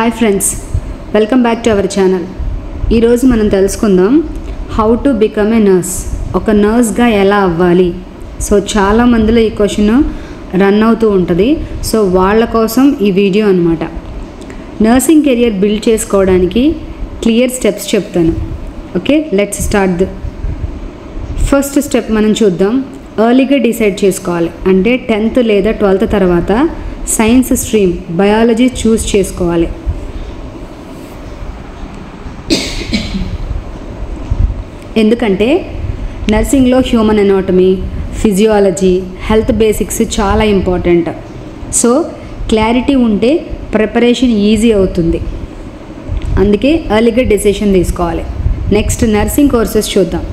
Hi friends, welcome back to our channel. ఈరోజు మనం తెలుసుకుందాం how to become a nurse. ఒక నర్స్గా ఎలా అవ్వాలి. సో చాలా మందిలో ఈ క్వశ్చన్ రన్ అవుతూ ఉంటుంది. సో వాళ్ళ కోసం ఈ వీడియో అనమాట. నర్సింగ్ కెరియర్ బిల్డ్ చేసుకోవడానికి క్లియర్ స్టెప్స్ చెప్తాను. Okay, let's start. First step మనం చూద్దాం. ఎర్లీగా డిసైడ్ చేసుకోవాలి. అంటే 10th లేదా 12th తర్వాత సైన్స్ స్ట్రీమ్ బయాలజీ చూస్ చేసుకోవాలి. ఎందుకంటే నర్సింగ్లో human anatomy, physiology, health basics చాలా ఇంపార్టెంట్. సో క్లారిటీ ఉంటే ప్రిపరేషన్ ఈజీ అవుతుంది. అందుకే ఎర్లీగా డెసిషన్ తీసుకోవాలి. నెక్స్ట్ నర్సింగ్ కోర్సెస్ చూద్దాం.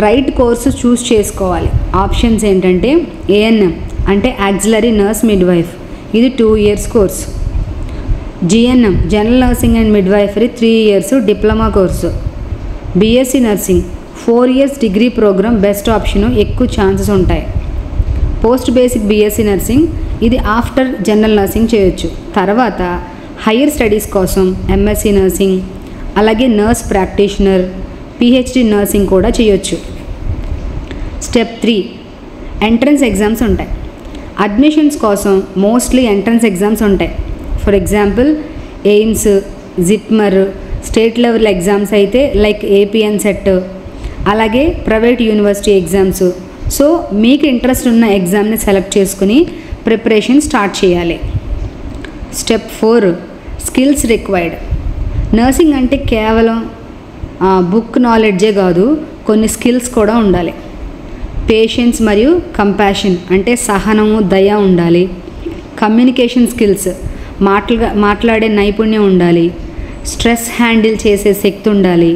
రైట్ కోర్సు చూస్ చేసుకోవాలి. ఆప్షన్స్ ఏంటంటే ఏఎన్ఎం అంటే యాక్సిలరీ నర్స్ మిడ్వైఫ్, ఇది 2 years course. GNM general nursing and midwifery 3 years diploma course. BSc nursing 4 years degree program best option, ఎక్కువ ఛాన్సెస్ ఉంటాయి. పోస్ట్ బేసిక్ బీఎస్సీ నర్సింగ్, ఇది after general nursing చేయొచ్చు. తర్వాత higher studies కోసం MSc nursing, అలాగే nurse practitioner, PhD nursing కూడా చేయొచ్చు. Step 3 entrance exams ఉంటాయి. అడ్మిషన్స్ కోసం మోస్ట్లీ ఎంట్రన్స్ ఎగ్జామ్స్ ఉంటాయి. For example AIIMS, JIPMER, state level exams అయితే లైక్ ఏపీఎన్ సెట్, అలాగే ప్రైవేట్ యూనివర్సిటీ ఎగ్జామ్స్. సో మీకు ఇంట్రెస్ట్ ఉన్న ఎగ్జామ్ని సెలెక్ట్ చేసుకుని ప్రిపరేషన్ స్టార్ట్ చేయాలి. Step 4 skills required. నర్సింగ్ అంటే కేవలం బుక్ నాలెడ్జే కాదు, కొన్ని స్కిల్స్ కూడా ఉండాలి. పేషెన్స్ మరియు కంపాషన్ అంటే సహనము, దయ ఉండాలి. కమ్యూనికేషన్ స్కిల్స్ మాట్లాడే నైపుణ్యం ఉండాలి. స్ట్రెస్ హ్యాండిల్ చేసే శక్తి ఉండాలి.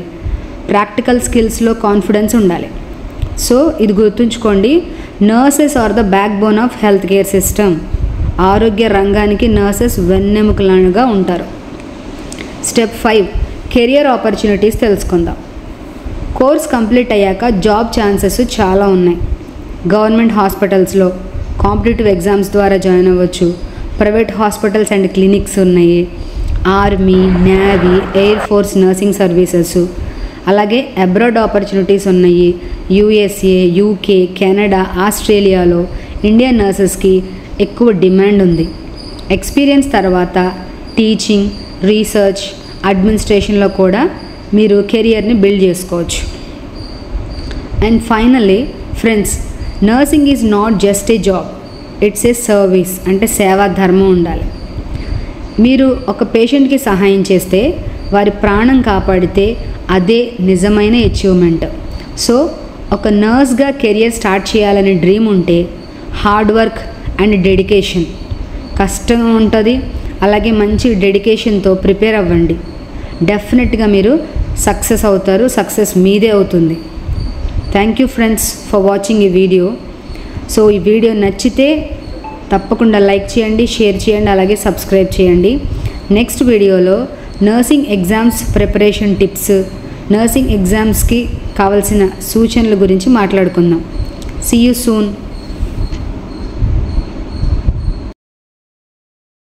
ప్రాక్టికల్ స్కిల్స్లో కాన్ఫిడెన్స్ ఉండాలి. సో ఇది గుర్తుంచుకోండి, nurses are the backbone of health care system. ఆరోగ్య రంగానికి నర్సెస్ వెన్నెముకలుగా ఉంటారు. స్టెప్ 5 కెరియర్ ఆపర్చునిటీస్ తెలుసుకుందాం. కోర్స్ కంప్లీట్ అయ్యాక జాబ్ ఛాన్సెస్ చాలా ఉన్నాయి. గవర్నమెంట్ హాస్పిటల్స్లో కాంపిటేటివ్ ఎగ్జామ్స్ ద్వారా జాయిన్ అవ్వచ్చు. ప్రైవేట్ హాస్పిటల్స్ అండ్ క్లినిక్స్ ఉన్నాయి. Army, navy, air force nursing services, అలాగే అబ్రాడ్ ఆపర్చునిటీస్ ఉన్నాయి. యూఎస్ఏ, యూకే, కెనడా, ఆస్ట్రేలియాలో ఇండియన్ నర్సెస్కి ఎక్కువ డిమాండ్ ఉంది. ఎక్స్పీరియన్స్ తర్వాత టీచింగ్, రీసెర్చ్, అడ్మినిస్ట్రేషన్లో కూడా మీరు కెరియర్ని బిల్డ్ చేసుకోవచ్చు. And finally friends, nursing is not just a job, it's a service. అంటే సేవా ధర్మం ఉండాలి. మీరు ఒక పేషెంట్కి సహాయం చేస్తే, వారి ప్రాణం కాపాడితే అదే నిజమైన అచీవ్మెంట్. సో ఒక నర్స్గా కెరియర్ స్టార్ట్ చేయాలనే డ్రీమ్ ఉంటే హార్డ్ వర్క్ అండ్ డెడికేషన్, కష్టం ఉంటుంది, అలాగే మంచి డెడికేషన్తో ప్రిపేర్ అవ్వండి. డెఫినెట్గా మీరు సక్సెస్ అవుతారు. సక్సెస్ మీదే అవుతుంది. Thank you friends for watching ఈ వీడియో. సో ఈ వీడియో నచ్చితే తప్పకుండా లైక్ చేయండి, షేర్ చేయండి, అలాగే సబ్స్క్రైబ్ చేయండి. నెక్స్ట్ వీడియోలో nursing exams preparation tips, nursing ఎగ్జామ్స్కి కావాల్సిన సూచనల గురించి మాట్లాడుకుందాం. See you soon.